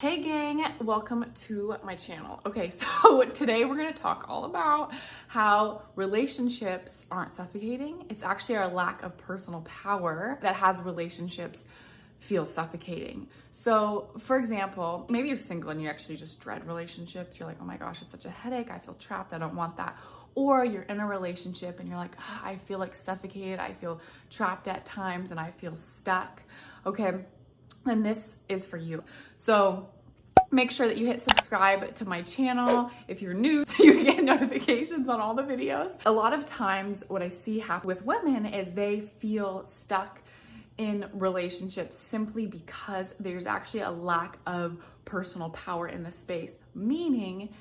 Hey gang, welcome to my channel. Okay, so today we're gonna talk all about how relationships aren't suffocating. It's actually our lack of personal power that has relationships feel suffocating. So for example, maybe you're single and you actually just dread relationships. You're like, oh my gosh, it's such a headache. I feel trapped. I don't want that. Or you're in a relationship and you're like, I feel like suffocated. I feel trapped at times and I feel stuck. Okay. And this is for you. So make sure that you hit subscribe to my channel if you're new so you get notifications on all the videos. A lot of times what I see happen with women is they feel stuck in relationships simply because there's actually a lack of personal power in the space. Meaning,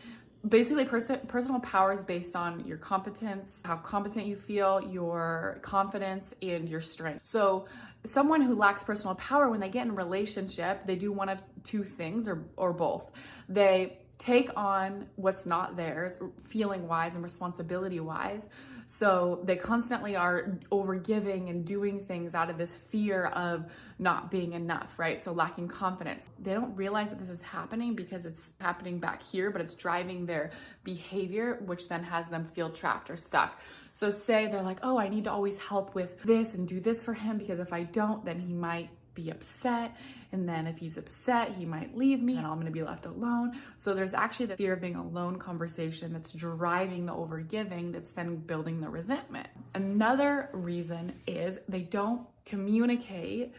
basically personal power is based on your competence, how competent you feel, your confidence, and your strength. So someone who lacks personal power, when they get in a relationship, they do one of two things or both. They take on what's not theirs, feeling wise and responsibility wise. So they constantly are overgiving and doing things out of this fear of not being enough, right? So lacking confidence. They don't realize that this is happening because it's happening back here, but it's driving their behavior, which then has them feel trapped or stuck. So say they're like, oh, I need to always help with this and do this for him because if I don't, then he might be upset. And then if he's upset, he might leave me and I'm gonna be left alone. So there's actually the fear of being alone conversation that's driving the overgiving that's then building the resentment. Another reason is they don't communicate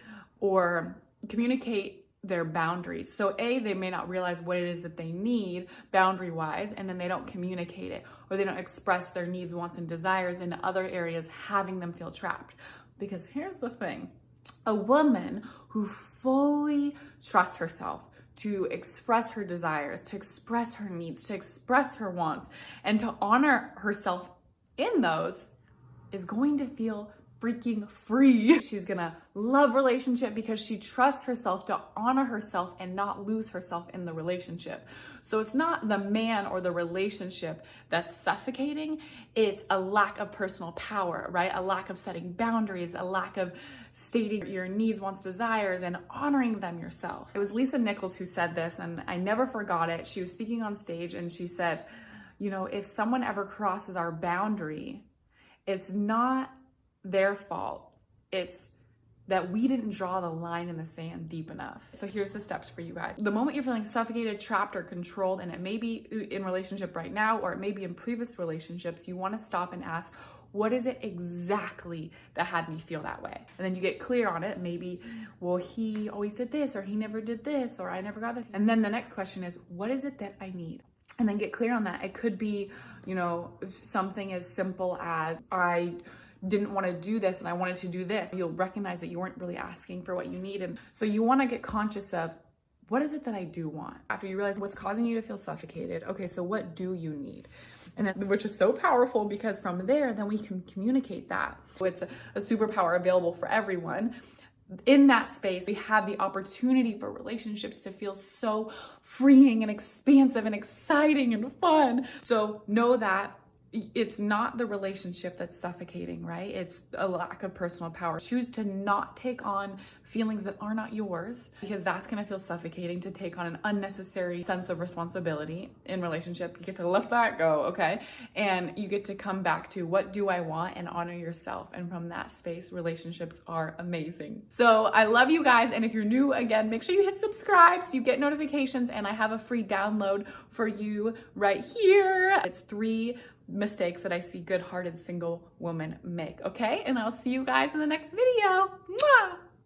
their boundaries. So they may not realize what it is that they need boundary wise, and then they don't communicate it, or they don't express their needs, wants, and desires in other areas, having them feel trapped. Because here's the thing, a woman who fully trusts herself to express her desires, to express her needs, to express her wants, and to honor herself in those is going to feel freaking free. She's gonna love relationship because she trusts herself to honor herself and not lose herself in the relationship. So it's not the man or the relationship that's suffocating, it's a lack of personal power, right? A lack of setting boundaries, a lack of stating your needs, wants, desires, and honoring them yourself. It was Lisa Nichols who said this, and I never forgot it. She was speaking on stage and she said, you know, if someone ever crosses our boundary, it's not their fault. It's that we didn't draw the line in the sand deep enough. So here's the steps for you guys. The moment you're feeling suffocated, trapped, or controlled, and it may be in relationship right now, or it may be in previous relationships, you want to stop and ask, what is it exactly that had me feel that way? And then you get clear on it. Maybe, well, he always did this, or he never did this, or I never got this. And then the next question is, what is it that I need? And then get clear on that. It could be, you know, something as simple as I didn't want to do this and I wanted to do this. You'll recognize that you weren't really asking for what you need. And so you want to get conscious of, what is it that I do want? After you realize what's causing you to feel suffocated, okay, so what do you need? And then, which is so powerful because from there, then we can communicate that. It's a superpower available for everyone. In that space, we have the opportunity for relationships to feel so freeing and expansive and exciting and fun. So know that it's not the relationship that's suffocating, right? It's a lack of personal power. Choose to not take on feelings that are not yours, because that's gonna feel suffocating. To take on an unnecessary sense of responsibility in relationship, you get to let that go, okay? And you get to come back to, what do I want, and honor yourself. And from that space, relationships are amazing. So I love you guys. And if you're new, again, make sure you hit subscribe so you get notifications. And I have a free download for you right here. It's 3 mistakes that I see good-hearted single women make, okay? And I'll see you guys in the next video. Mwah!